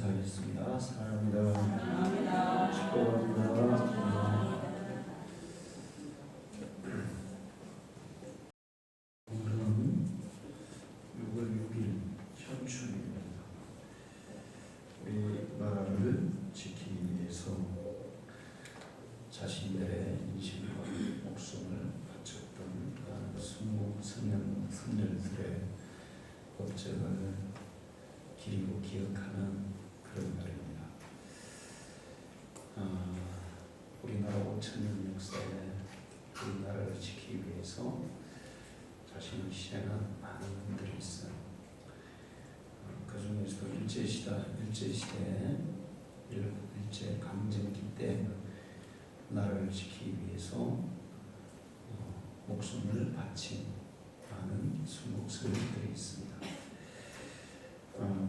감사하겠습니다. 사랑합니다. 감사합니다. 축복합니다. 오늘은 6월 6일 현충일입니다. 우리 나라를 지키기 위해서 자신들의 인생과 목숨을 바쳤던 순국 선열들의 업적을 기리고 기억하는 그런 날입니다. 우리나라 5천년 역사에 우리나라를 지키기 위해서 자신을 희생한 많은 분들이 있어요. 그 중에서도 일제 강점기 때 나라를 지키기 위해서 목숨을 바친 많은 순국선열들이 있습니다.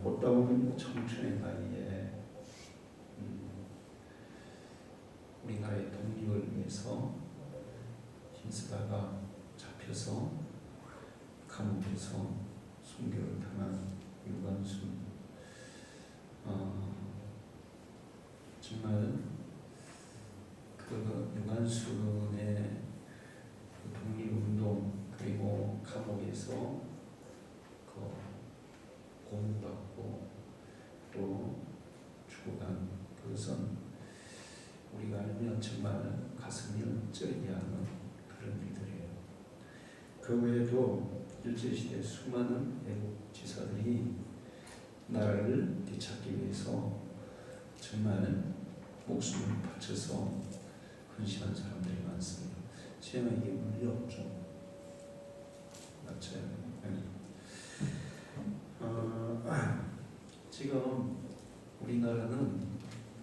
꽃다운 청춘의 나이에 우리나라의 독립을 위해서 힘쓰다가 잡혀서 감옥에서 순교를 당한 유관순, 정말 그 유관순의 독립운동 그리고 감옥에서 고문받고 또 죽어간 그것은 우리가 알면 정말 가슴이 쩌리게 하는 그런 일들이에요. 그 외에도 일제시대 수많은 애국 지사들이 나라를 되찾기 위해서 정말 목숨을 바쳐서 헌신한 사람들이 많습니다. 제가 이게 물리 없죠? 맞죠? 지금 우리나라는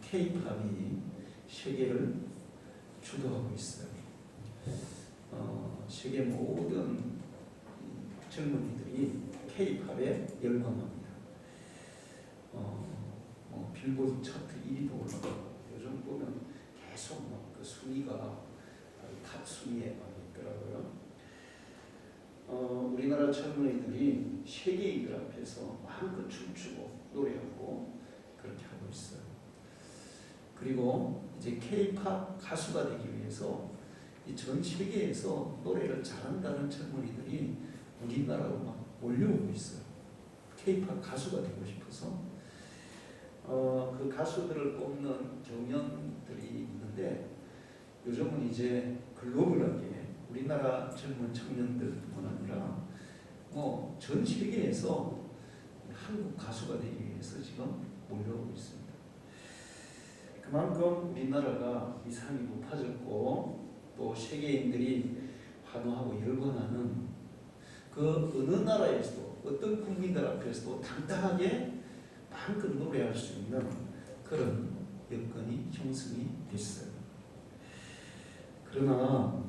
K-팝이 세계를 주도하고 있어요. 세계 모든 젊은이들이 K-팝에 열광합니다. 빌보드 차트 1위도 올라가고 요즘 보면 계속 그 순위가 탑 순위에 있더라고요. 우리나라 젊은이들이 세계인들 앞에서 마음껏 춤추고 노래하고 그렇게 하고 있어요. 그리고 이제 K-팝 가수가 되기 위해서 이 전 세계에서 노래를 잘한다는 젊은이들이 우리나라로 막 몰려오고 있어요. K-팝 가수가 되고 싶어서 그 가수들을 뽑는 경연들이 있는데 요즘은 이제 글로벌하게 우리나라 젊은 청년들뿐만 아니라 전 세계에서 한국 가수가 되기 위해서 지금 몰려오고 있습니다. 그만큼 우리나라가 위상이 높아졌고 또 세계인들이 환호하고 열광하는 그 어느 나라에서도 어떤 국민들 앞에서도 당당하게 마음껏 노래할 수 있는 그런 여건이 형성이 됐어요. 그러나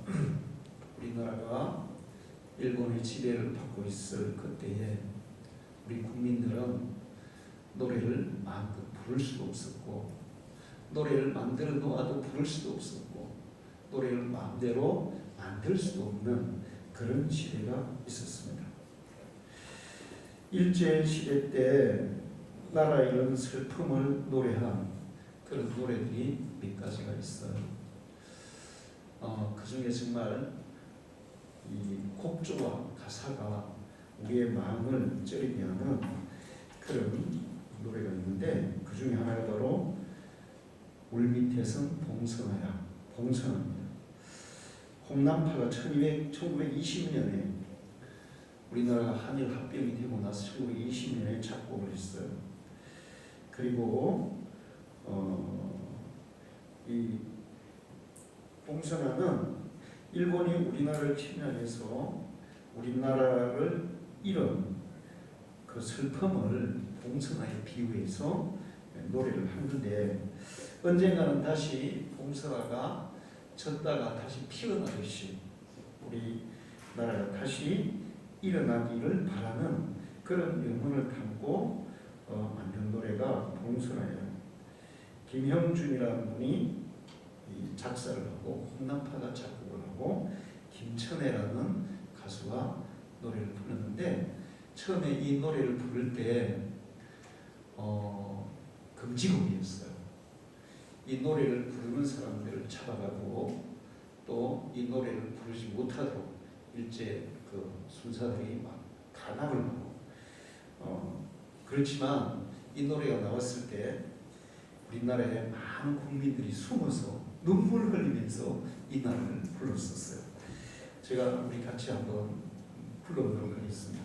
우리나라가 일본의 지배를 받고 있을 그때에 우리 국민들은 노래를 마음껏 부를 수도 없었고 노래를 만들어 놓아도 부를 수도 없었고 노래를 마음대로 만들 수도 없는 그런 시대가 있었습니다. 일제시대 때 나라 이런 슬픔을 노래한 그런 노래들이 몇 가지가 있어요. 그 중에 정말 이 곡조와 가사가 우리의 마음을 찌르게 하는 그런 노래가 있는데 그 중에 하나가 바로 물밑에선 봉선하야, 봉선합니다. 홍남파가 1920년에 우리나라가 한일 합병이 되고 나서 1920년에 작곡을 했어요. 그리고 이 봉선화는 일본이 우리나라를 침략해서 우리나라를 잃은 그 슬픔을 봉선화에 비유해서 노래를 하는데 언젠가는 다시 봉선화가 졌다가 다시 피어나듯이 우리나라가 다시 일어나기를 바라는 그런 영혼을 담고 만든 노래가 봉선화예요. 김형준이라는 분이 작사를 하고 홍남파가 작곡을 하고 김천애라는 가수가 노래를 불렀는데 처음에 이 노래를 부를 때 그 금지곡이었어요. 이 노래를 부르는 사람들을 잡아가고 또 이 노래를 부르지 못하도록 일제 그 순사들이 막 탄압을 하고 그렇지만 이 노래가 나왔을 때 우리나라의 많은 국민들이 숨어서 눈물 흘리면서 이 노래를 불렀었어요. 제가 우리 같이 한번 불러보도록 하겠습니다.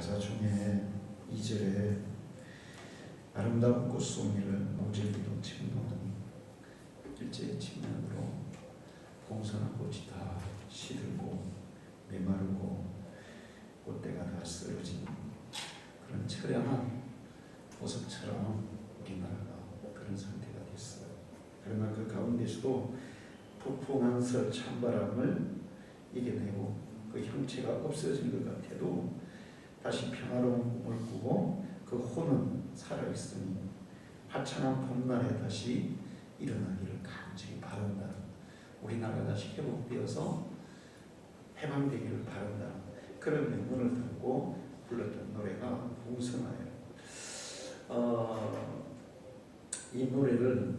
가사 중에 2절에 아름다운 꽃송이를 모질기도 침노는 일제의 측면으로 공선한 꽃이 다 시들고 메마르고 꽃대가 다 쓰러진 그런 처량한 보석처럼 우리나라가 그런 상태가 됐어요. 그러나 그 가운데서도 폭풍한 설 찬바람을 이겨내고 그 형체가 없어진 것 같아도 다시 평화로운 꿈을 꾸고 그 혼은 살아있으니 화창한 봄날에 다시 일어나기를 간절히 바란다. 우리나라가 다시 회복되어서 해방되기를 바란다. 그런 명분을 담고 불렀던 노래가 봉선화예요. 이 노래를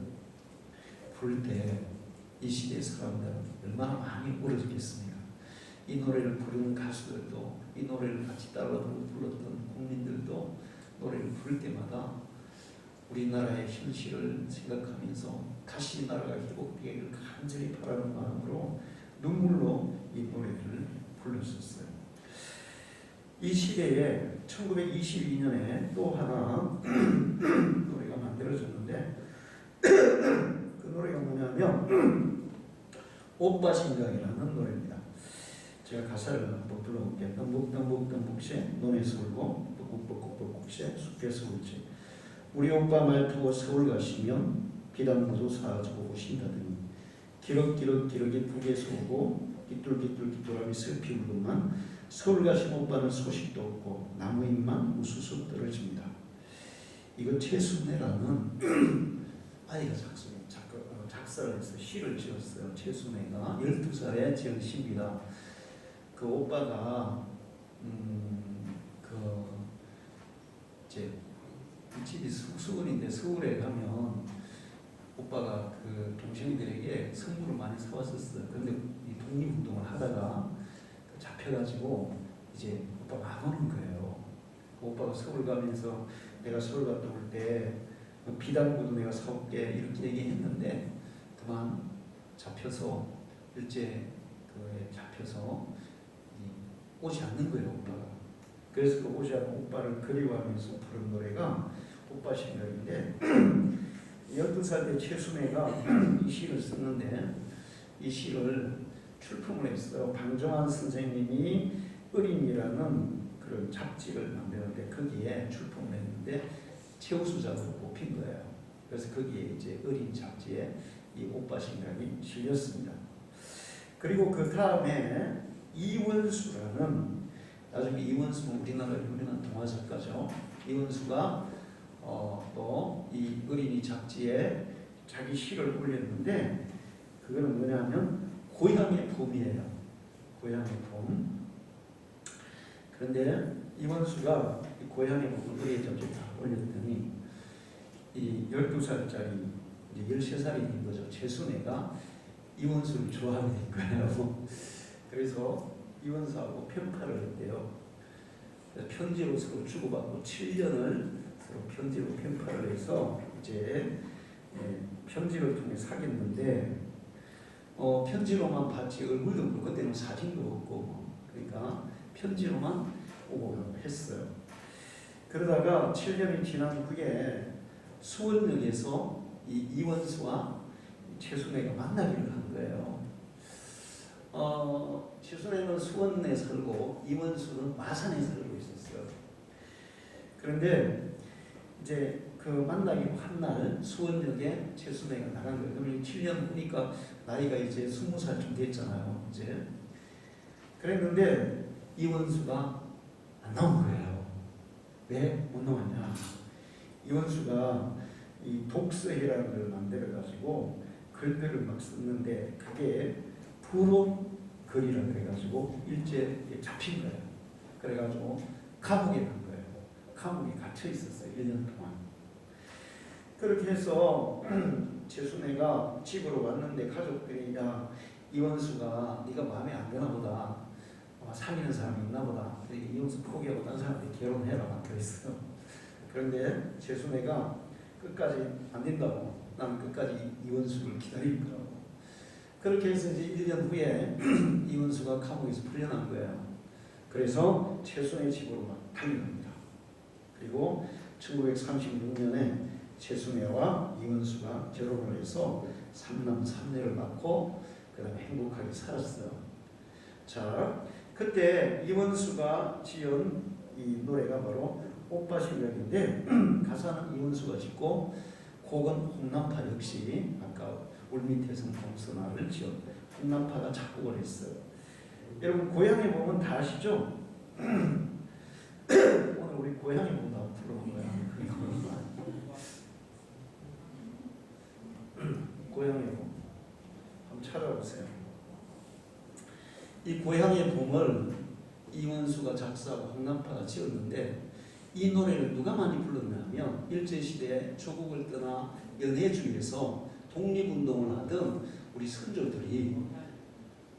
부를 때 이 시대의 사람들은 얼마나 많이 울어주겠습니까? 이 노래를 부르는 가수들도, 이 노래를 같이 따라 불렀던 국민들도 노래를 부를 때마다 우리나라의 현실을 생각하면서 다시 나라가 회복되기를 간절히 바라는 마음으로 눈물로 이 노래를 불렀었어요. 이 시대에 1922년에 또 하나 노래가 만들어졌는데 그 노래가 뭐냐면 오빠신강이라는 노래입니다. 제가 가사를 한번 불러볼게요. 덤북덤북덤북새 논에서 울고 뻑뻑뻑뻑뻑새 숲에서 울지. 우리 오빠 말 타고 서울 가시면 비단 모두 사가지고 오신다더니 기럭기럭기럭이 북에서 오고 깃돌깃돌깃돌하며 슬피 울더만 서울 가신 오빠는 소식도 없고 나무 잎만 우수수 떨어집니다. 이거 최순애라는 아이가 작사를 해서 시를 지었어요. 최순애가 12살에 지은 시입니다. 그 오빠가 이제 집이 서울인데 서울에 가면 오빠가 그 동생들에게 선물을 많이 사왔었어요. 그런데 이 독립운동을 하다가 잡혀가지고 이제 오빠가 안 오는 거예요. 오빠가 서울 가면서 내가 서울 갔다 올 때 비단구도 내가 사올게 이렇게 얘기했는데 그만 잡혀서 일제 그에 잡혀서 오지 않는 거예요, 오빠가. 그래서 그 오지 않는 오빠를 그리워하면서 부른 노래가 오빠 생각인데 12살 때 최순애가 이 시를 썼는데 이 시를 출품을 했어요. 방정환 선생님이 어린이라는 그런 잡지를 만드는데 거기에 출품을 했는데 최우수작으로 뽑힌 거예요. 그래서 거기에 이제 어린 잡지에 이 오빠 생각이 실렸습니다. 그리고 그 다음에 이원수라는, 나중에 이원수는 우리나라 유명한 동화 작가죠. 이원수가 또 이 어린이 잡지에 자기 시를 올렸는데 그거는 뭐냐면 고향의 봄이에요. 고향의 봄. 그런데 이원수가 이 고향의 봄을 어린이 잡지에 다 올렸더니 이 12살짜리 이제 13살이 된 거죠. 최순애가 이원수를 좋아하게 된 거예요. 그래서 이원수하고 편파를 했대요. 편지로 서로 주고받고 7년을 서로 편지로 편파를 해서 이제 편지를 통해 사귀었는데 편지로만 봤지 얼굴도 없고 그때는 사진도 없고 그러니까 편지로만 오고 했어요. 그러다가 7년이 지난 후에 수원역에서 이 이원수와 최순애가 만나기를 한 거예요. 최순애는 수원에 살고 이원수는 마산에 살고 있었어요. 그런데 이제 그 만나기로 한 날 수원역에 최순애가 나간 거예요. 그러면 7년 후니까 나이가 이제 20살쯤 됐잖아요. 이제 그랬는데 이원수가 안 나온 거예요. 왜 못 나왔냐? 이원수가 이 독서회라는 걸 만들어 가지고 글들을 막 썼는데 그게 불온 글이라 그래가지고 일제에 잡힌 거예요. 그래가지고 감옥에 간 거예요. 감옥에 갇혀 있었어요. 1년 동안. 그렇게 해서 최순애가 집으로 왔는데 가족들이 야 이원수가 네가 마음에 안 드나 보다. 사귀는 사람이 있나 보다. 이원수 포기하고 다른 사람한테 결혼해라 막 그랬어요. 그런데 최순애가 끝까지 안 된다고. 나는 끝까지 이원수를 기다릴 거라고. 그렇게 해서 이제 1년 후에 이원수가 감옥에서 풀려난 거예요. 그래서 최순애 집으로 막 달려갑니다. 그리고 1936년에 최순애와 이원수가 결혼을 해서 3남 3녀를 낳고 그 다음에 행복하게 살았어요. 자, 그때 이원수가 지은 이 노래가 바로 오빠 생각인데 가사는 이원수가 짓고 곡은 홍남파 역시 아까 울밑에서 동서나를 지은 홍남파가 작곡을 했어요. 여러분 고향에 보면 다 아시죠? 오늘 우리 고향에 보면 다 불러본 거야. 고향의 봄 한번 찾아보세요. 이 고향의 봄을 이원수가 작사하고 홍남파가 지었는데 이 노래를 누가 많이 불렀냐면 일제시대에 조국을 떠나 연해주에서 독립운동을 하던 우리 선조들이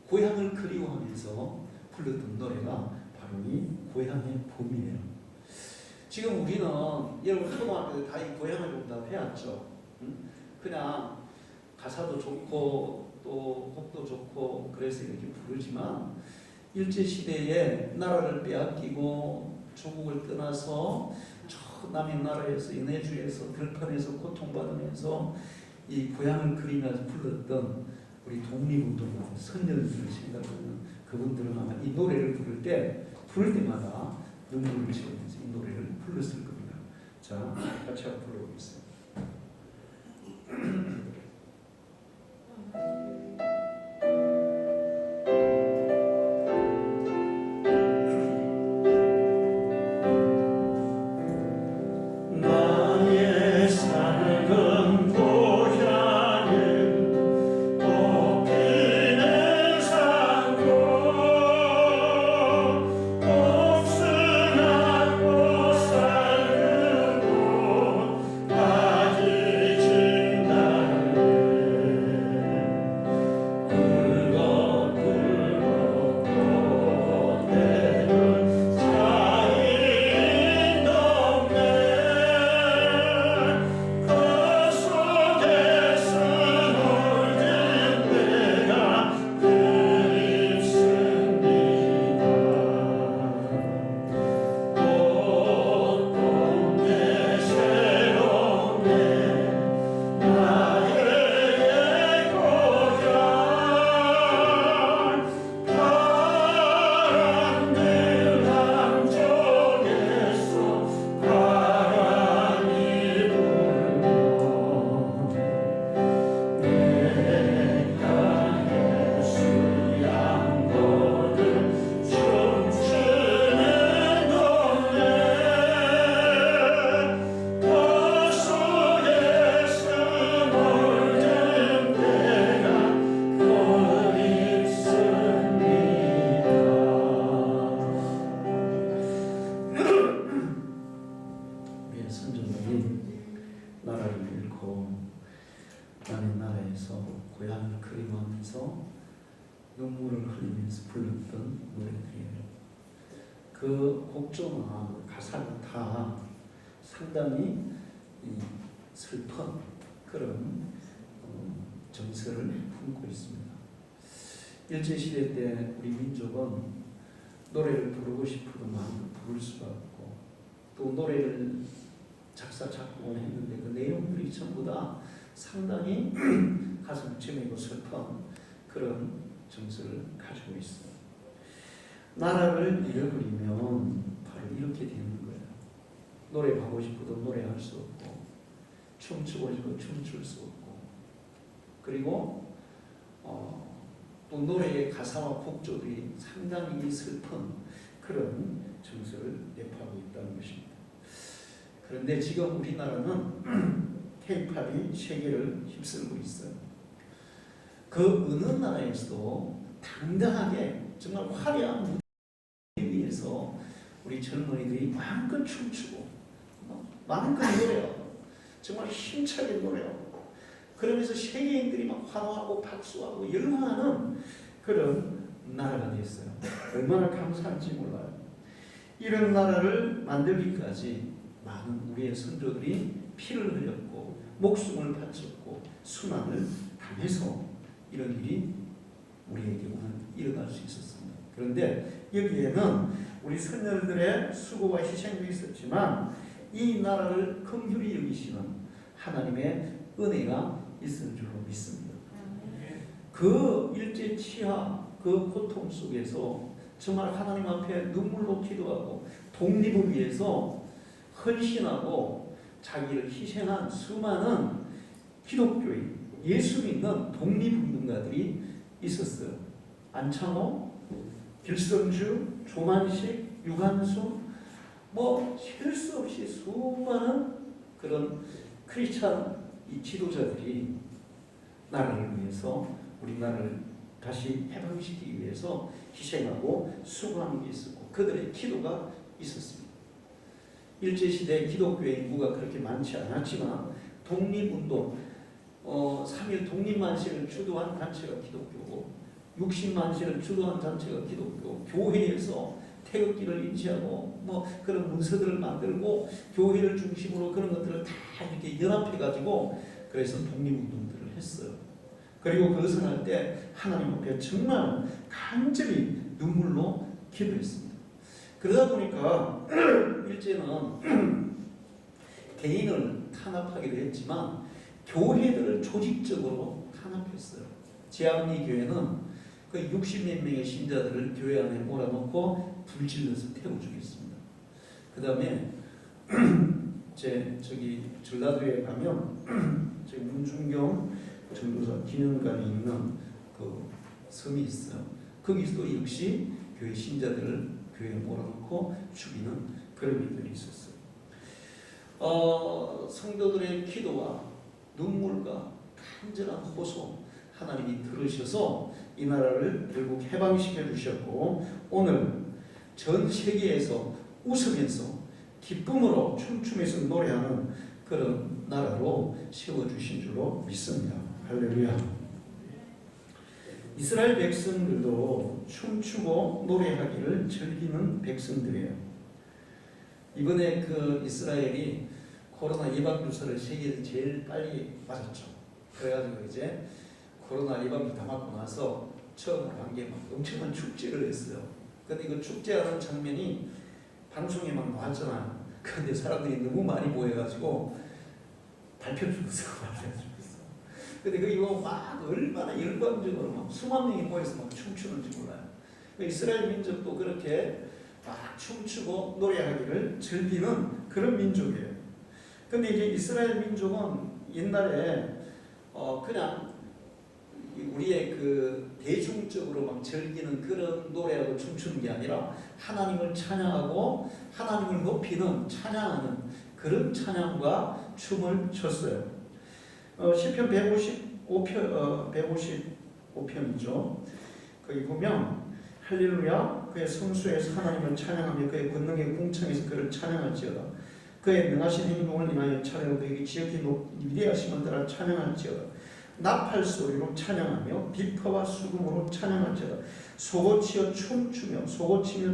고향을 그리워하면서 불렀던 노래가 바로 이 고향의 봄이에요. 지금 우리는 여러분 초등학교 때 다 이 고향의 봄 다 배웠죠. 그냥 가사도 좋고 또 곡도 좋고 그래서 이렇게 부르지만 일제시대에 나라를 빼앗기고 조국을 떠나서 저 남의 나라에서 연해주에서 들판에서 고통받으면서 이 고향을 그리면서 불렀던 우리 독립운동가 선열들을 생각하는 그분들은 아마 이 노래를 부를 때마다 눈물을 지으면서 이 노래를 불렀을 겁니다. 자, 같이 한번 불러보겠습니다. 아 부르면서 불렀던 노래들이에요. 그 곡조나 가사가 다 상당히 슬픈 그런 정서를 품고 있습니다. 일제시대 때 우리 민족은 노래를 부르고 싶어도 마음껏 부를 수가 없고, 또 노래를 작사 작곡을 했는데 그 내용들이 전부 다 상당히 가슴 찌르고 슬픈 그런 정서를 가지고 있어요. 나라를 잃어버리면 바로 이렇게 되는 거예요. 노래하고 싶어도 노래할 수 없고, 춤추고 싶어도 춤출 수 없고, 그리고 또 노래의 가사와 곡조들이 상당히 슬픈 그런 정서를 내포하고 있다는 것입니다. 그런데 지금 우리나라는 K-팝이 세계를 휩쓸고 있어요. 그 어느 나라에서도 당당하게 정말 화려한 무대 위에서 우리 젊은이들이 마음껏 춤추고 마음껏 노래하고 정말 힘차게 노래하고 그러면서 세계인들이 막 환호하고 박수하고 열광하는 그런 나라가 됐어요. 얼마나 감사한지 몰라요. 이런 나라를 만들기까지 많은 우리의 선조들이 피를 흘렸고 목숨을 바쳤고 수난을 당해서 이런 일이 우리에게 오늘 일어날 수 있었습니다. 그런데 여기에는 우리 선열들의 수고와 희생도 있었지만 이 나라를 긍휼히 여기시는 하나님의 은혜가 있을 줄로 믿습니다. 그 일제 치하 그 고통 속에서 정말 하나님 앞에 눈물로 기도하고 독립을 위해서 헌신하고 자기를 희생한 수많은 기독교인, 예수 믿는 독립운동가들이 있었어요. 안창호, 길성주, 조만식, 유관순, 셀 수 없이 수많은 그런 크리스찬 이 지도자들이 나라를 위해서 우리나라를 다시 해방시키기 위해서 희생하고 수고하는 게 있었고 그들의 기도가 있었습니다. 일제시대 기독교의 인구가 그렇게 많지 않았지만 독립운동 3.1 독립만세를 주도한 단체가 기독교고 60만세를 주도한 단체가 기독교, 교회에서 태극기를 인지하고 그런 문서들을 만들고 교회를 중심으로 그런 것들을 다 이렇게 연합해가지고 그래서 독립운동들을 했어요. 그리고 그것을 할 때 하나님 앞에 정말 간절히 눈물로 기도했습니다. 그러다 보니까 일제는 개인을 탄압하기도 했지만 교회들을 조직적으로 탄압했어요. 제암리 교회는 그 60몇 명의 신자들을 교회 안에 몰아넣고 불질러서 태워 죽였습니다. 그 다음에 저기 전라도에 가면 문중경 전도사 기념관에 있는 그 섬이 있어요. 거기서도 역시 교회 신자들을 교회에 몰아넣고 죽이는 그런 일들이 있었어요. 성도들의 기도와 눈물과 간절한 호소 하나님이 들으셔서 이 나라를 결국 해방시켜 주셨고 오늘 전 세계에서 웃으면서 기쁨으로 춤추면서 노래하는 그런 나라로 세워주신 줄로 믿습니다. 할렐루야. 이스라엘 백성들도 춤추고 노래하기를 즐기는 백성들이에요. 이번에 그 이스라엘이 코로나 예방주사를 세계에서 제일 빨리 맞았죠. 그래가지고 이제 코로나 예방주 다 맞고 나서 처음으로 한 게 막 엄청난 축제를 했어요. 근데 그 축제하는 장면이 방송에 막 나왔잖아요. 근데 사람들이 너무 많이 모여가지고 발표 죽었어. 근데 그 이거 막 얼마나 열광적으로 막 수만 명이 모여서 막 춤추는지 몰라요. 이스라엘 민족도 그렇게 막 춤추고 노래하기를 즐기는 그런 민족이에요. 근데 이제 이스라엘 민족은 옛날에 그냥 우리의 그 대중적으로 막 즐기는 그런 노래하고 춤추는 게 아니라 하나님을 찬양하고 하나님을 높이는 찬양하는 그런 찬양과 춤을 췄어요. 시편 155편이죠. 거기 보면 할렐루야 그의 성수에서 하나님을 찬양하며 그의 권능의 궁창에서 그를 찬양할지어다. 그의 능하신 행동을 인하여 찬양하고 그에게 지극히 위대하심을 따라 찬양할지어다. 나팔 소리로 찬양하며 비파와 수금으로 찬양할지어다. 소고치며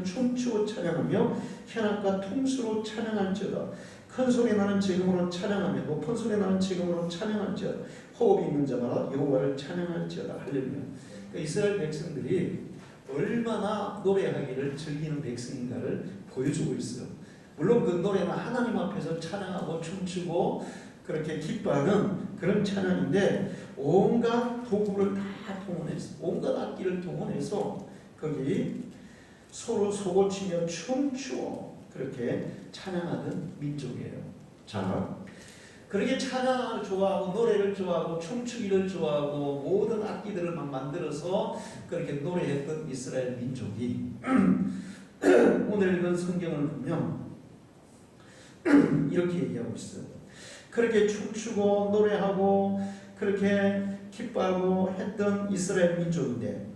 춤추고 찬양하며 현악과 퉁수로 찬양할지어다. 큰 소리 나는 지금으로 찬양하며 높은 소리 나는 지금으로 찬양할지어다. 호흡이 있는 자마다 여호와를 찬양할지어다. 할렐루야. 이스라엘 백성들이 얼마나 노래하기를 즐기는 백성인가를 보여주고 있어요. 물론 그 노래는 하나님 앞에서 찬양하고 춤추고 그렇게 기뻐하는 그런 찬양인데 온갖 도구를 다 동원해서 온갖 악기를 동원해서 거기 서로 소고치며 춤추어 그렇게 찬양하는 민족이에요. 자, 그렇게 찬양을 좋아하고 노래를 좋아하고 춤추기를 좋아하고 모든 악기들을 막 만들어서 그렇게 노래했던 이스라엘 민족이 오늘 읽은 성경을 보면 이렇게 얘기하고 있어요. 그렇게 춤추고 노래하고 그렇게 기뻐하고 했던 이스라엘 민족인데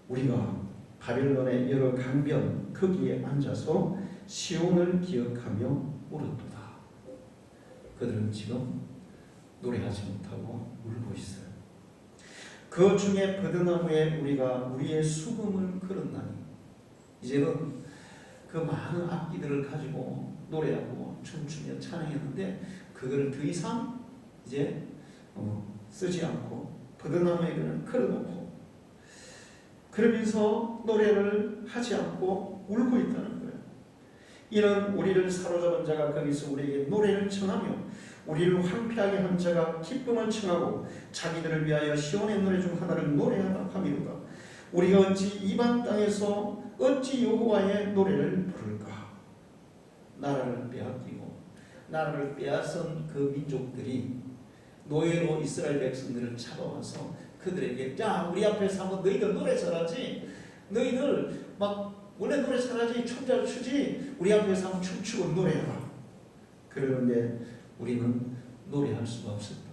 우리가 바빌론의 여러 강변 거기에 앉아서 시온을 기억하며 울었도다. 그들은 지금 노래하지 못하고 울고 있어요. 그 중에 버드나무에 우리가 우리의 수금을 걸었나니 이제는 그 많은 악기들을 가지고 노래하고 춤추며 찬양했는데 그거를 더 이상 이제 쓰지 않고 버드나무에 그냥 걸어놓고 그러면서 노래를 하지 않고 울고 있다는 거예요. 이는 우리를 사로잡은 자가 거기서 우리에게 노래를 청하며 우리를 황폐하게 한 자가 기쁨을 청하고 자기들을 위하여 시온의 노래 중 하나를 노래하라 함이로다. 우리가 어찌 이방 땅에서 어찌 여호와의 노래를 부를까? 나라를 빼앗기고 나라를 빼앗은 그 민족들이 노예로 이스라엘 백성들을 잡아와서 그들에게 야 우리 앞에서 한번 너희들 노래 잘하지? 너희들 막 원래 노래 잘하지? 춤 잘 추지? 우리 앞에서 한번 춤추고 노래해라. 그러는데 우리는 노래할 수가 없었다.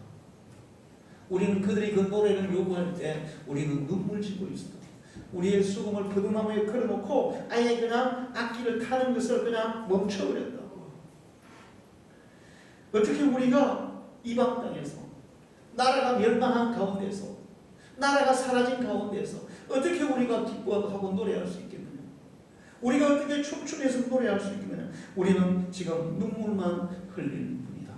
우리는 그들이 그 노래를 요구할 때 우리는 눈물 짓고 있었다. 우리의 수금을 버드나무에 걸어놓고 아예 그냥 악기를 타는 것을 그냥 멈춰버렸다. 어떻게 우리가 이방 땅에서 나라가 멸망한 가운데서 나라가 사라진 가운데서 어떻게 우리가 기뻐하고 노래할 수 있겠느냐? 우리가 어떻게 춤추면서 노래할 수 있겠느냐? 우리는 지금 눈물만 흘릴 뿐이다.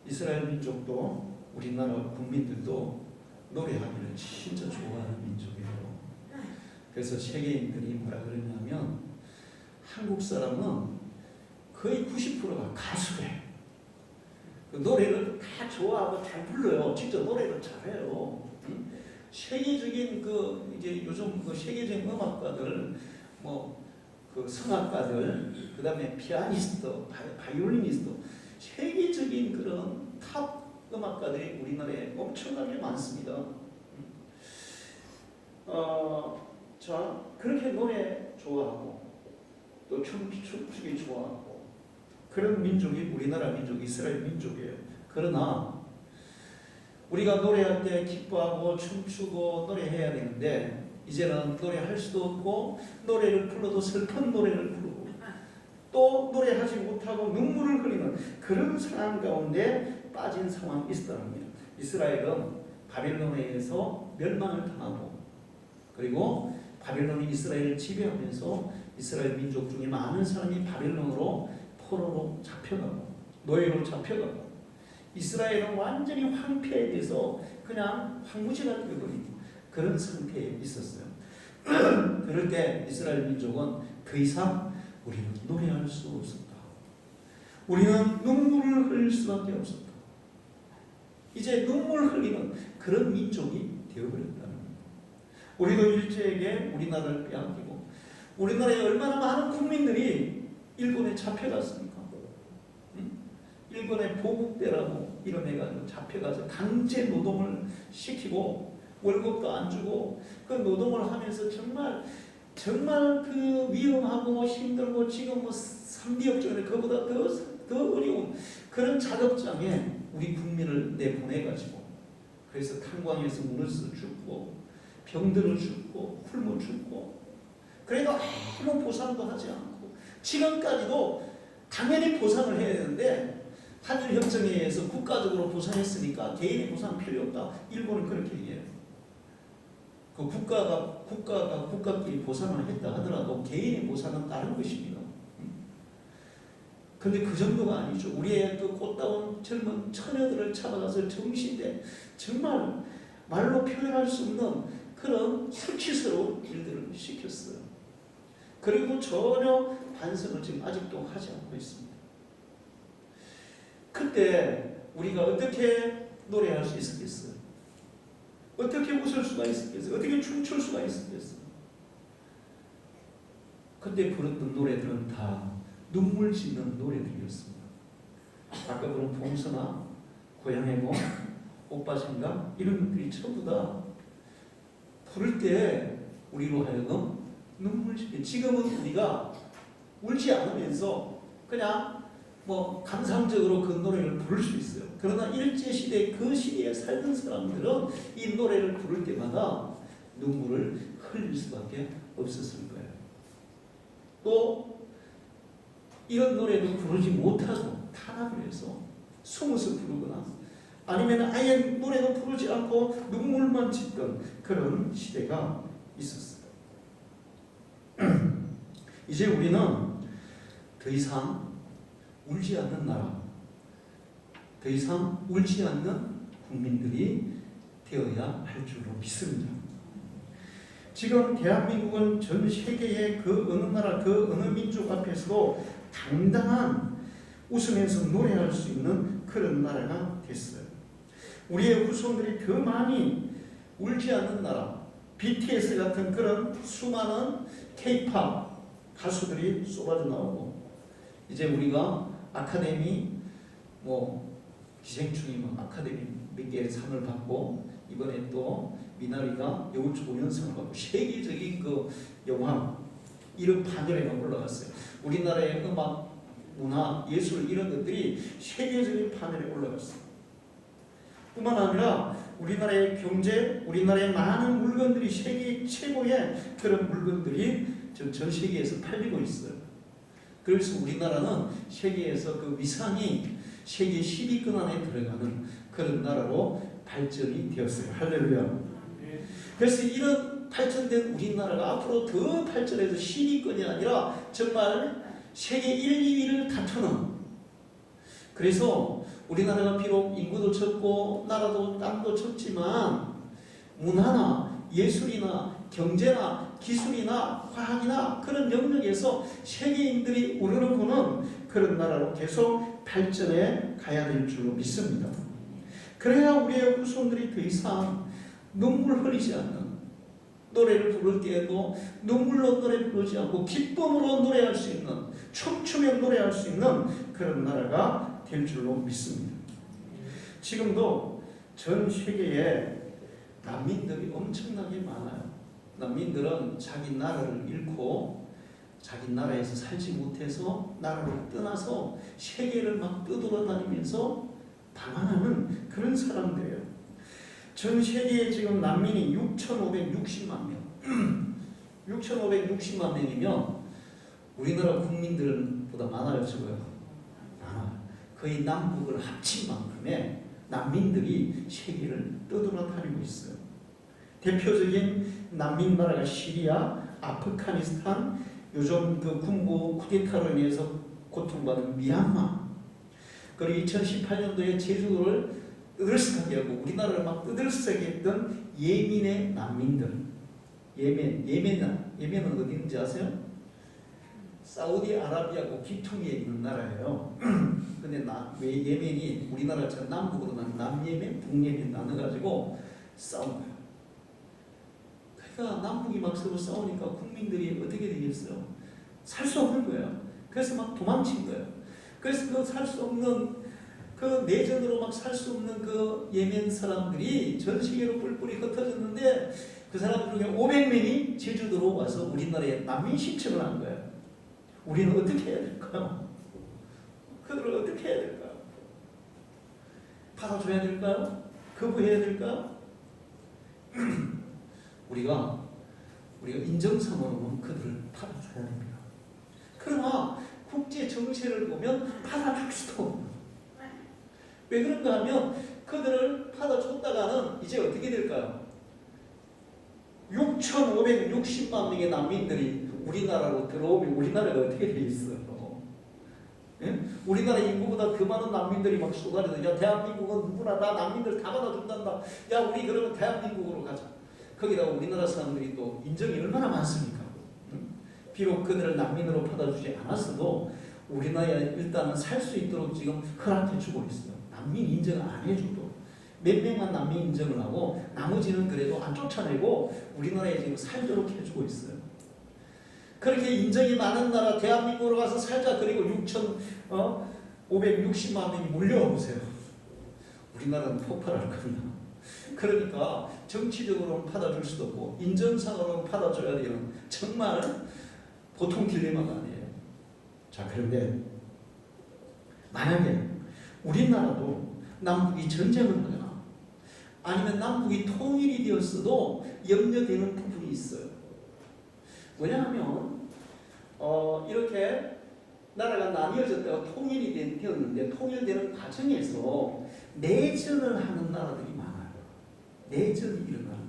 이스라엘 민족도 우리나라 국민들도 노래하기를 진짜 좋아하는 민족이에요. 그래서 세계인들이 뭐라 그러냐면 한국 사람은 거의 90%가 가수래. 그 노래를 다 좋아하고 잘 불러요. 진짜 노래를 잘해요. 세계적인 그 이제 요즘 그 세계적인 음악가들 뭐 그 성악가들 그다음에 피아니스트, 바이올리니스트 세계적인 그런 탑 음악가들이 우리나라에 엄청나게 많습니다. 자 그렇게 노래 좋아하고 또 춤추기 좋아하고 그런 민족이 우리나라 민족 이스라엘 민족이에요. 그러나 우리가 노래할 때 기뻐하고 춤추고 노래해야 되는데 이제는 노래할 수도 없고 노래를 불러도 슬픈 노래를 부르고 또 노래하지 못하고 눈물을 흘리는 그런 상황 가운데 빠진 상황이 있었다는 거예요. 이스라엘은 바빌론에 의해서 멸망을 당하고 그리고 바빌론이 이스라엘을 지배하면서 이스라엘 민족 중에 많은 사람이 바빌론으로 포로로 잡혀가고 노예로 잡혀가고 이스라엘은 완전히 황폐에 대해서 그냥 황무지가 되어버린 그런 상태에 있었어요. 그럴 때 이스라엘 민족은 더 이상 우리는 노래할 수 없었다. 우리는 눈물을 흘릴 수밖에 없었다. 이제 눈물 흘리는 그런 민족이 되어버렸다는 거예요. 우리도 일제에게 우리나라를 빼앗기고 우리나라에 얼마나 많은 국민들이 일본에 잡혀갔습니까? 일본의 보국대라고 이름해가지고 잡혀가서 강제 노동을 시키고 월급도 안 주고 그 노동을 하면서 정말 그 위험하고 힘들고 지금 뭐 3비역 전에 그보다 더 어려운 그런 작업장에 우리 국민을 내보내가지고 그래서 탄광에서 물어서 죽고 병들어 죽고 굶어 죽고 그래도 아무 보상도 하지 않고 지금까지도 당연히 보상을 해야 되는데 한일협정에 의해서 국가적으로 보상했으니까 개인의 보상 필요 없다. 일본은 그렇게 얘기해요. 그 국가가 국가끼리 보상을 했다 하더라도 개인의 보상은 다른 것입니다. 근데 그 정도가 아니죠. 우리의 그 꽃다운 젊은 처녀들을 잡아가서 정시대 정말 말로 표현할 수 없는 그런 수치스러운 일들을 시켰어요. 그리고 전혀 반성을 지금 아직도 하지 않고 있습니다. 그때 우리가 어떻게 노래할 수 있었겠어요? 어떻게 웃을 수가 있었겠어요? 어떻게 춤출 수가 있었겠어요? 그때 부르던 노래들은 다 눈물 짓는 노래들이었습니다. 아까 부른 봉선아, 고향의 봄, 오빠 생각 이런 것들이 전부 다 부를 때 우리로 하여금 눈물 짓게. 지금은 우리가 울지 않으면서 그냥 뭐 감상적으로 그 노래를 부를 수 있어요. 그러나 일제시대 그 시대에 살던 사람들은 이 노래를 부를 때마다 눈물을 흘릴 수밖에 없었을 거예요. 또 이런 노래도 부르지 못하고 탄압을 해서 숨어서 부르거나 아니면 아예 노래도 부르지 않고 눈물만 짓던 그런 시대가 있었어요. 이제 우리는 더 이상 울지 않는 나라, 더 이상 울지 않는 국민들이 되어야 할 줄로 믿습니다. 지금 대한민국은 전 세계의 그 어느 나라, 그 어느 민족 앞에서도 당당한 웃으면서 노래할 수 있는 그런 나라가 됐어요. 우리의 후손들이 더 많이 울지 않는 나라, BTS 같은 그런 수많은 K-POP 가수들이 쏟아져 나오고, 이제 우리가 아카데미 기생충이 아카데미 몇 개의 상을 받고, 이번에 또 미나리가 여우조연상을 받고 세계적인 그 영화 이런 판결에만 올라갔어요. 우리나라의 음악, 문화, 예술 이런 것들이 세계적인 판결에 올라갔어요. 뿐만 아니라 우리나라의 경제, 우리나라의 많은 물건들이 세계 최고의 그런 물건들이 전 세계에서 팔리고 있어요. 그래서 우리나라는 세계에서 그 위상이 세계 10위권 안에 들어가는 그런 나라로 발전이 되었어요. 할렐루야. 그래서 이런 발전된 우리나라가 앞으로 더 발전해서 10위권이 아니라 정말 세계 1, 2위를 다투는, 그래서 우리나라가 비록 인구도 적고 나라도 땅도 적지만 문화나 예술이나 경제나 기술이나 과학이나 그런 영역에서 세계인들이 우러러보는 그런 나라로 계속 발전해 가야 될 줄로 믿습니다. 그래야 우리의 후손들이 더 이상 눈물 흘리지 않는, 노래를 부를 때에도 눈물로 노래 부르지 않고 기쁨으로 노래할 수 있는, 춤추며 노래할 수 있는 그런 나라가 될 줄로 믿습니다. 지금도 전 세계에 난민들이 엄청나게 많아요. 난민들은 자기 나라를 잃고 자기 나라에서 살지 못해서 나라를 떠나서 세계를 막 떠돌아다니면서 방황하는 그런 사람들이에요. 전 세계에 지금 난민이 6,560만 명. 6,560만 명이면 우리나라 국민들보다 많아요, 적어요? 거의 남북을 합친 만큼의 난민들이 세계를 떠돌아다니고 있어요. 대표적인 난민 나라가 시리아, 아프가니스탄, 요즘 그 군부 쿠데타로 인해서 고통받는 미얀마, 그리고 2018년도에 제주도를 떠들썩하게 하고 우리나라를 막 떠들썩하게 했던 예멘의 난민들. 예멘은 어디 있는지 아세요? 사우디아라비아하고 기퉁이에 있는 나라예요. 근데 왜 예멘이 우리나라처럼 남북으로 남예멘, 북예멘 나눠가지고 싸운 거예요. 그러니까 남북이 막 서로 싸우니까 국민들이 어떻게 되겠어요? 살 수 없는 거예요. 그래서 막 도망친 거예요. 그래서 그 살 수 없는 그 내전으로 막 살 수 없는 그 예멘 사람들이 전 세계로 뿔뿔이 흩어졌는데 그 사람들 중에 500명이 제주도로 와서 우리나라에 난민 신청을 한 거예요. 우리는 어떻게 해야 될까요? 그들을 어떻게 해야 될까요? 받아줘야 될까요? 거부해야 될까요? 우리가 인정상으로는 그들을 받아줘야 됩니다. 그러나 국제 정세를 보면 받아줄 수도 없는, 왜 그런가 하면 그들을 받아줬다가는 이제 어떻게 될까요? 6,560만 명의 난민들이 우리나라로 들어오면 우리나라가 어떻게 돼 있어요? 예? 우리나라 인구보다 더 많은 난민들이 막 쏟아져서 야 대한민국은 누구나 다 난민들 다 받아준단다. 야 우리 그러면 대한민국으로 가자. 거기다가 우리나라 사람들이 또 인정이 얼마나 많습니까? 비록 그들을 난민으로 받아주지 않았어도 우리나라에 일단은 살 수 있도록 지금 허락해주고 있어요. 난민 인정을 안 해줘도 몇 명만 난민 인정을 하고 나머지는 그래도 안 쫓아내고 우리나라에 지금 살도록 해주고 있어요. 그렇게 인정이 많은 나라 대한민국으로 가서 살자. 그리고 6,560만 명이 몰려와 보세요. 우리나라는 폭발할 겁니다. 그러니까 정치적으로는 받아줄 수도 없고 인정상으로는 받아줘야 되는 정말 보통 딜레마가 아니에요. 자, 그런데 만약에 우리나라도 남북이 전쟁을 하거나 아니면 남북이 통일이 되었어도 염려되는 부분이 있어요. 왜냐하면 이렇게 나라가 나뉘어졌다가 통일이 되었는데 통일되는 과정에서 내전을 하는 나라들이 많아요. 내전이 일어나는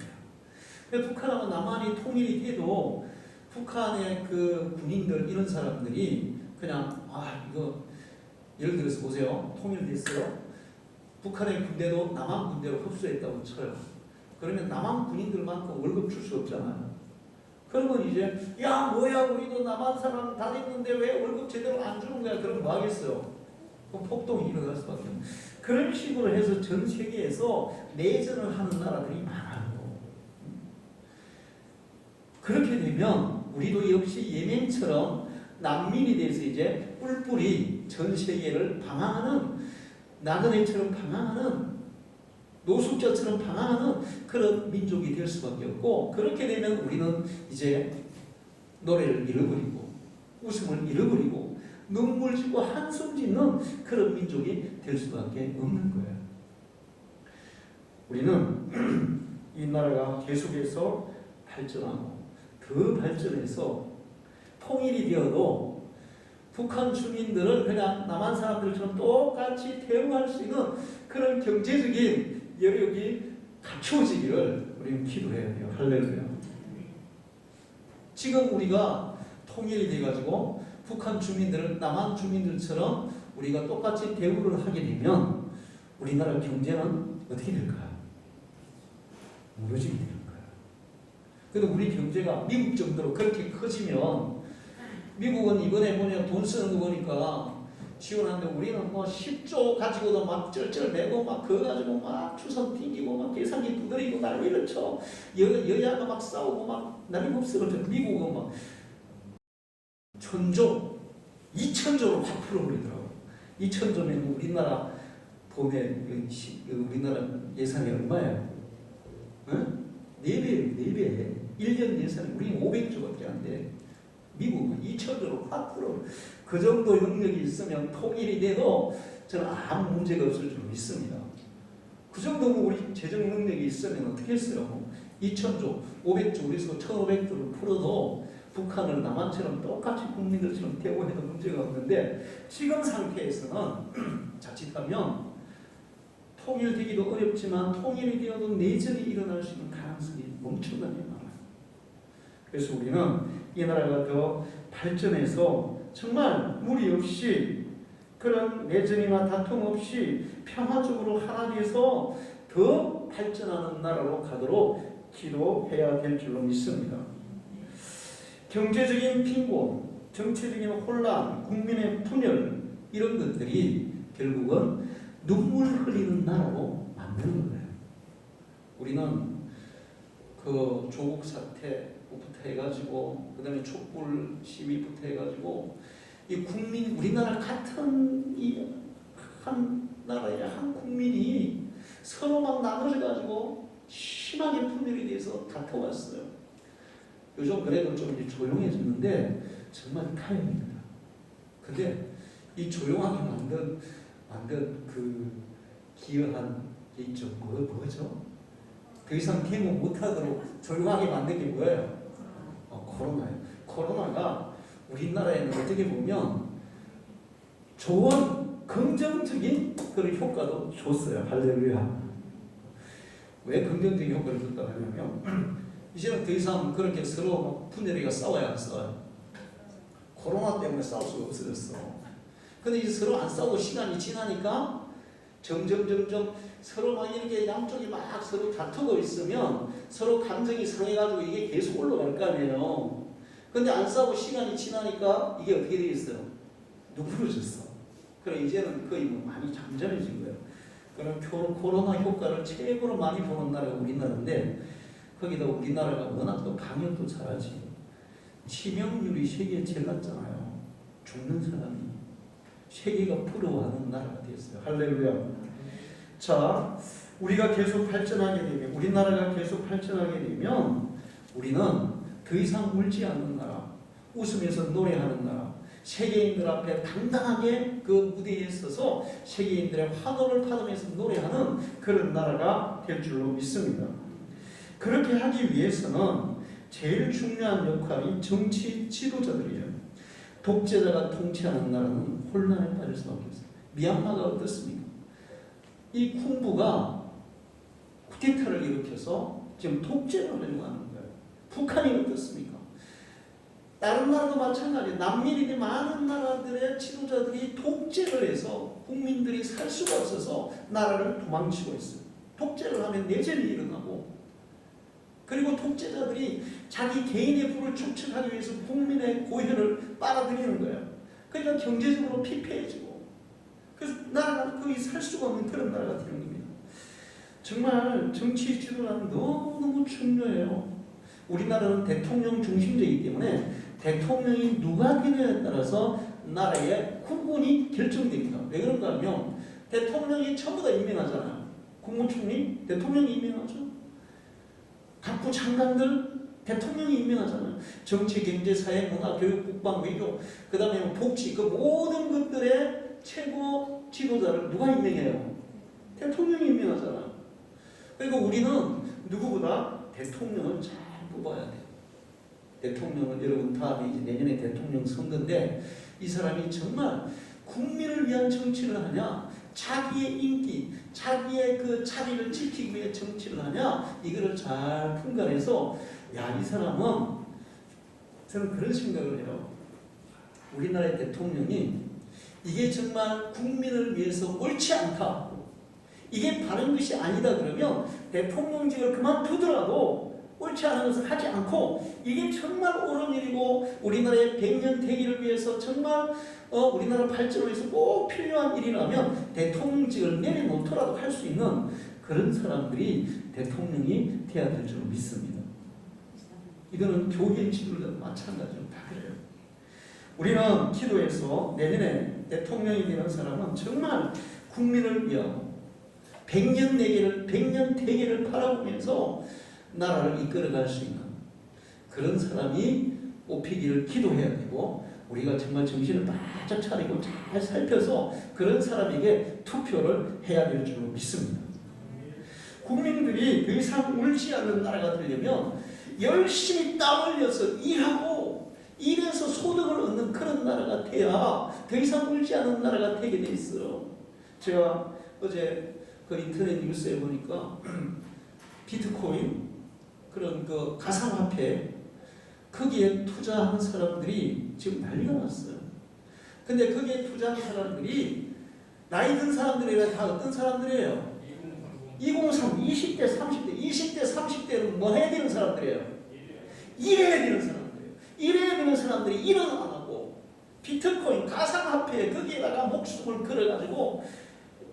거예요. 북한하고 남한이 통일이 돼도 북한의 그 군인들 이런 사람들이 그냥 이거 예를 들어서 보세요. 통일됐어요. 북한의 군대도 남한 군대로 흡수했다고 쳐요. 그러면 남한 군인들만큼 월급 줄 수 없잖아요. 그러면 이제 야 뭐야 우리도 남한 사람 다 됐는데 왜 월급 제대로 안 주는 거야? 그럼 뭐 하겠어요? 그럼 폭동이 일어날 수밖에 없어요. 그런 식으로 해서 전 세계에서 내전을 하는 나라들이 많아요. 그렇게 되면 우리도 역시 예멘처럼 난민이 돼서 이제 뿔뿔이 전 세계를 방황하는 나그네처럼 방황하는 노숙자처럼 방황하는 그런 민족이 될 수밖에 없고 그렇게 되면 우리는 이제 노래를 잃어버리고 웃음을 잃어버리고 눈물 짓고 한숨 짓는 그런 민족이 될 수밖에 없는 거예요. 우리는 이 나라가 계속해서 발전하고 더 발전해서 통일이 되어도 북한 주민들을 그냥 남한 사람들처럼 똑같이 대우할 수 있는 그런 경제적인 여력이 갖추어지기를 우리는 기도해야 돼요. 할렐루야. 지금 우리가 통일이 돼가지고 북한 주민들을 남한 주민들처럼 우리가 똑같이 대우를 하게 되면 우리나라 경제는 어떻게 될까요? 무너지게 되는 거예요. 그런데 우리 경제가 미국 정도로 그렇게 커지면 미국은 이번에 보면 돈 쓰는 거 보니까 지원하는데 우리는 뭐 10조 가지고도 막 쩔쩔매고 막 그거 가지고 막 추선 튕기고 막 계산기 두드리고 난리를 쳐. 여야가 막 싸우고 막 난리법석을 쳐. 미국은 막 1,000조, 2,000조로 확 풀어버리더라고. 2,000조면 우리나라 돈에 우리나라 예산이 얼마예요? 응? 4배예요, 4배. 1년 예산이 우리는 500조밖에 안 돼. 미국은 2,000조로 확 풀어. 그 정도 능력이 있으면 통일이 돼도 저는 아무 문제가 없을 줄 믿습니다. 그 정도면 우리 재정 능력이 있으면 어떻게 했어요? 2,000조, 500조, 그래서 1,500조를 풀어도 북한을 남한처럼 똑같이 국민들처럼 대우해도 문제가 없는데 지금 상태에서는 자칫하면 통일되기도 어렵지만 통일이 되어도 내전이 일어날 수 있는 가능성이 엄청나게 많아요. 그래서 우리는 이 나라가 더 발전해서 정말 무리 없이 그런 내전이나 다툼 없이 평화적으로 하나 돼서 더 발전하는 나라로 가도록 기도해야 될 줄로 믿습니다. 경제적인 빈곤, 정치적인 혼란, 국민의 분열 이런 것들이 결국은 눈물 흘리는 나라로 만드는 거예요. 우리는 그 조국 사태부터 해가지고 그 다음에 촛불 시위부터 해가지고 이 국민 우리나라 같은 이 한 나라의 한 국민이 서로 막 나눠져가지고 심하게 분열이 돼서 다퉈왔어요. 요즘 그래도 좀 이제 조용해졌는데 정말 다행입니다. 근데 이 조용하게 만든 그 기여한 게 있죠. 뭐죠? 더 이상 개모 못하도록 조용하게 만든 게 뭐예요? 코로나예요. 코로나가 우리나라에는 어떻게 보면 좋은 긍정적인 그런 효과도 줬어요. 할렐루야. 왜 긍정적인 효과를 줬다고 하냐면 이제는 더 이상 그렇게 서로 분열이가 싸워야 안 싸워요. 코로나 때문에 싸울 수가 없어졌어. 근데 이제 서로 안 싸우고 시간이 지나니까 점점 서로 막 이렇게 양쪽이 막 서로 다투고 있으면 서로 감정이 상해가지고 이게 계속 올라갈 거 아니에요. 근데 안 싸우고 시간이 지나니까 이게 어떻게 되겠어요? 누그러졌어. 그래 이제는 거의 뭐 많이 잠잠해진 거예요. 그럼 코로나 효과를 최고로 많이 보는 나라가 우리나라인데 거기다 우리나라가 워낙 또 방역도 잘하지. 치명률이 세계에 제일 낮잖아요. 죽는 사람이 세계가 부러워하는 나라가 됐어요. 할렐루야. 자, 우리가 계속 발전하게 되면, 우리나라가 계속 발전하게 되면 우리는 더 이상 울지 않는 나라, 웃으면서 노래하는 나라, 세계인들 앞에 당당하게 그 무대에 서서 세계인들의 환호를 받으면서 노래하는 그런 나라가 될 줄로 믿습니다. 그렇게 하기 위해서는 제일 중요한 역할이 정치 지도자들이에요. 독재자가 통치하는 나라는 혼란에 빠질 수밖에 없어요. 미얀마가 어떻습니까? 이 쿵부가 쿠데타를 일으켜서 지금 독재를 하려고 하는 거예요. 북한이 어떻습니까? 다른 나라도 마찬가지예요. 남미리 많은 나라들의 지도자들이 독재를 해서 국민들이 살 수가 없어서 나라를 도망치고 있어요. 독재를 하면 내전이 일어나고, 그리고 독재자들이 자기 개인의 부를 축적하기 위해서 국민의 고혈을 빨아들이는 거예요. 그러니까 경제적으로 피폐해지고, 그래서 나라가 거의 살 수가 없는 그런 나라가 되는 겁니다. 정말 정치 지도자는 너무너무 중요해요. 우리나라는 대통령 중심제이기 때문에 대통령이 누가 되느냐에 따라서 나라의 국군이 결정됩니다. 왜 그런가 하면 대통령이 전부 다 임명하잖아요. 국무총리 대통령이 임명하죠. 각부 장관들 대통령이 임명하잖아요. 정치, 경제, 사회, 문화, 교육, 국방, 외교, 그 다음에 복지, 그 모든 것들의 최고 지도자를 누가 임명해요? 대통령이 임명하잖아요. 그리고 우리는 누구보다 대통령을 잘 뽑아야 돼요. 대통령은 여러분 다음에 이제 내년에 대통령 선거인데 이 사람이 정말 국민을 위한 정치를 하냐, 자기의 인기, 자기의 그 자리를 지키기 위해 정치를 하냐, 이거를 잘 분간해서 야, 이 사람은, 저는 그런 생각을 해요. 우리나라의 대통령이 이게 정말 국민을 위해서 옳지 않다, 이게 바른 것이 아니다 그러면 대통령직을 그만두더라도 옳지 않은 것을 하지 않고 이게 정말 옳은 일이고 우리나라의 100년 대기를 위해서 정말 우리나라 발전을 위해서 꼭 필요한 일이라면 대통령직을 내려놓더라도 할 수 있는 그런 사람들이 대통령이 돼야 될 줄 믿습니다. 이거는 교회 지도자도 마찬가지로 다 그래요. 우리는 기도해서 내년에 대통령이 되는 사람은 정말 국민을 위하고 100년 내기를, 100년 대계를 바라보면서 나라를 이끌어갈 수 있는 그런 사람이 뽑히기를 기도해야 되고, 우리가 정말 정신을 바짝 차리고 잘 살펴서 그런 사람에게 투표를 해야 될 줄로 믿습니다. 국민들이 더 이상 울지 않는 나라가 되려면 열심히 땀 흘려서 일하고 일해서 소득을 얻는 그런 나라가 돼야 더 이상 울지 않는 나라가 되게 돼 있어요. 제가 어제 그 인터넷 뉴스에 보니까 비트코인 그런 그 가상화폐 거기에 투자하는 사람들이 지금 난리가 났어요. 근데 거기에 투자하는 사람들이 나이 든 사람들이라 다 어떤 사람들이에요? 2030, 20대, 30대, 20대, 30대는 뭐 해야 되는 사람들이에요? 일해야 되는 사람들이에요. 일해야 되는 사람들이 일은 안 하고 비트코인, 가상화폐 거기에다가 목숨을 걸어가지고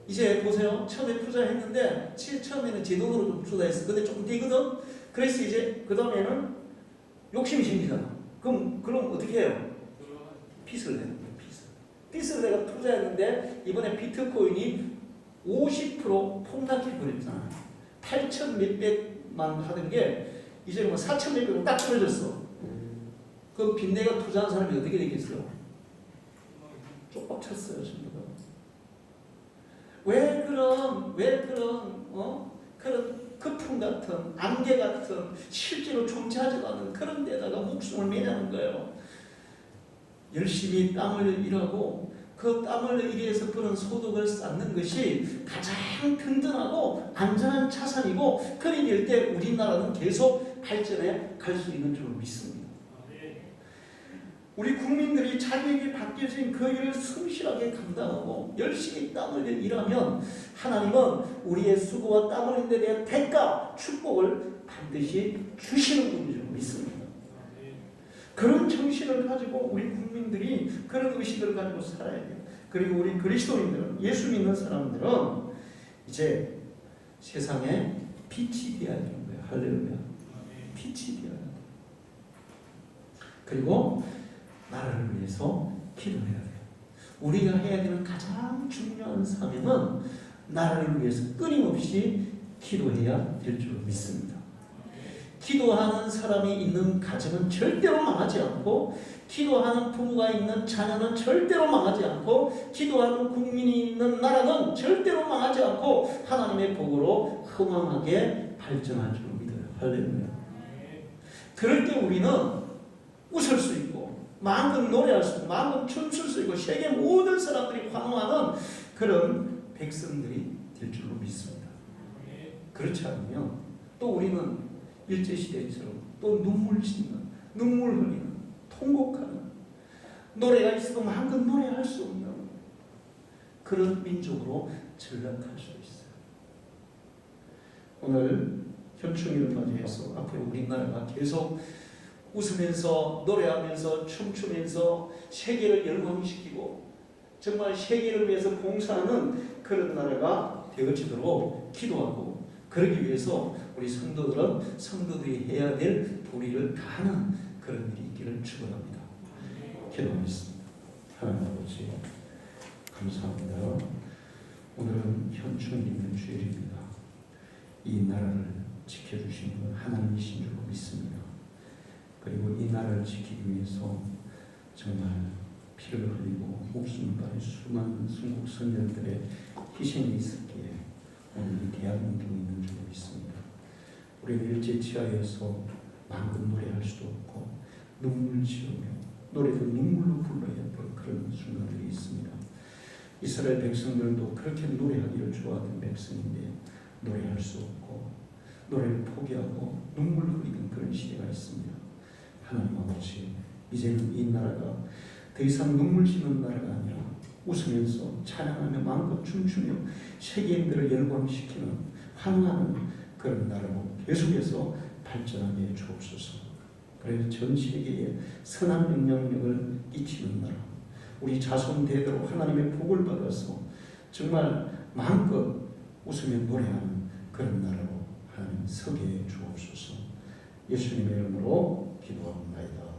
이제 보세요. 처음에 투자했는데 처음에는 제 돈으로 좀 투자했어. 근데 조금 되거든. 그래서 이제 그 다음에는 욕심이 생기잖아. 그럼 어떻게 해요? 빚을 내는 거예요. 빚을 내가 투자했는데 이번에 비트코인이 50% 폭락해 버렸잖아. 8천 몇백만 하던 게 이제 뭐 4천 몇백으로 딱 떨어졌어. 그럼 빚 내가 투자한 사람이 어떻게 되겠어요? 쪽박 쳤어요, 전부 다. 왜 그런 그런 거품 같은 안개 같은 실제로 존재하지도 않는 그런 데다가 목숨을 매냐는 거예요. 열심히 땀을 일하고 그 땀을 의리해서 그런 소득을 쌓는 것이 가장 든든하고 안전한 자산이고 그리 될 때 우리나라는 계속 발전해 갈 수 있는 줄 믿습니다. 우리 국민들이 자기에게 맡겨진 그 일을 성실하게 감당하고 열심히 땀을 내어 일하면 하나님은 우리의 수고와 땀 흘린 데 대한 대가, 축복을 반드시 주시는 분인 줄 믿습니다. 그런 정신을 가지고 우리 국민들이 그런 의식을 가지고 살아야 돼요. 그리고 우리 그리스도인들은, 예수 믿는 사람들은 이제 세상에 빛이 되어야 되는 거예요. 할렐루야. 빛이 되어야 돼요. 그리고 나라를 위해서 기도해야 돼요. 우리가 해야 되는 가장 중요한 사명은 나라를 위해서 끊임없이 기도해야 될 줄 믿습니다. 기도하는 사람이 있는 가정은 절대로 망하지 않고, 기도하는 부모가 있는 자녀는 절대로 망하지 않고, 기도하는 국민이 있는 나라는 절대로 망하지 않고 하나님의 복으로 흥왕하게 발전할 줄 믿어요. 할렐루야. 그럴 때 우리는 웃을 수 있고 마음껏 노래할 수 있고 마음껏 춤출 수 있고 세계 모든 사람들이 환호하는 그런 백성들이 될 줄로 믿습니다. 그렇지 않으면 또 우리는 일제시대처럼 또 눈물 짓는, 눈물 흘리는, 통곡하는, 노래가 있어도 마음껏 노래할 수 없는 그런 민족으로 전락할 수도 있어요. 오늘 현충일을 맞이해서 앞으로 우리나라가 계속 웃으면서 노래하면서 춤추면서 세계를 열광시키고 정말 세계를 위해서 봉사하는 그런 나라가 되어지도록 기도하고, 그러기 위해서 우리 성도들이 해야 될 도리를 다하는 그런 일이 있기를 축원합니다. 기도하겠습니다. 하나님 아버지 감사합니다. 오늘은 현충일 주일입니다. 이 나라를 지켜주시는 분 하나님이신 줄 믿습니다. 그리고 이 나라를 지키기 위해서 정말 피를 흘리고 목숨을 바친 수많은 순국 선열들의 희생이 있었기에 오늘 이 대한민국이 있는 줄 믿습니다. 우리는 일제치하에서 마음껏 노래할 수도 없고 눈물 지으며 노래도 눈물로 불러야 될 그런 순간들이 있습니다. 이스라엘 백성들도 그렇게 노래하기를 좋아하던 백성인데 노래할 수 없고 노래를 포기하고 눈물 흘리는 그런 시대가 있습니다. 하나님 아버지, 이제는 이 나라가 더 이상 눈물 짓는 나라가 아니라 웃으면서 찬양하며 마음껏 춤추며 세계인들을 열광시키는 환호하는 그런 나라로 계속해서 발전하게 해 주옵소서. 그래서 전 세계에 선한 영향력을 끼치는 나라, 우리 자손 대대로 하나님의 복을 받아서 정말 마음껏 웃으며 노래하는 그런 나라로 하나님 서게 해 주옵소서. 예수님의 이름으로 기도합니다.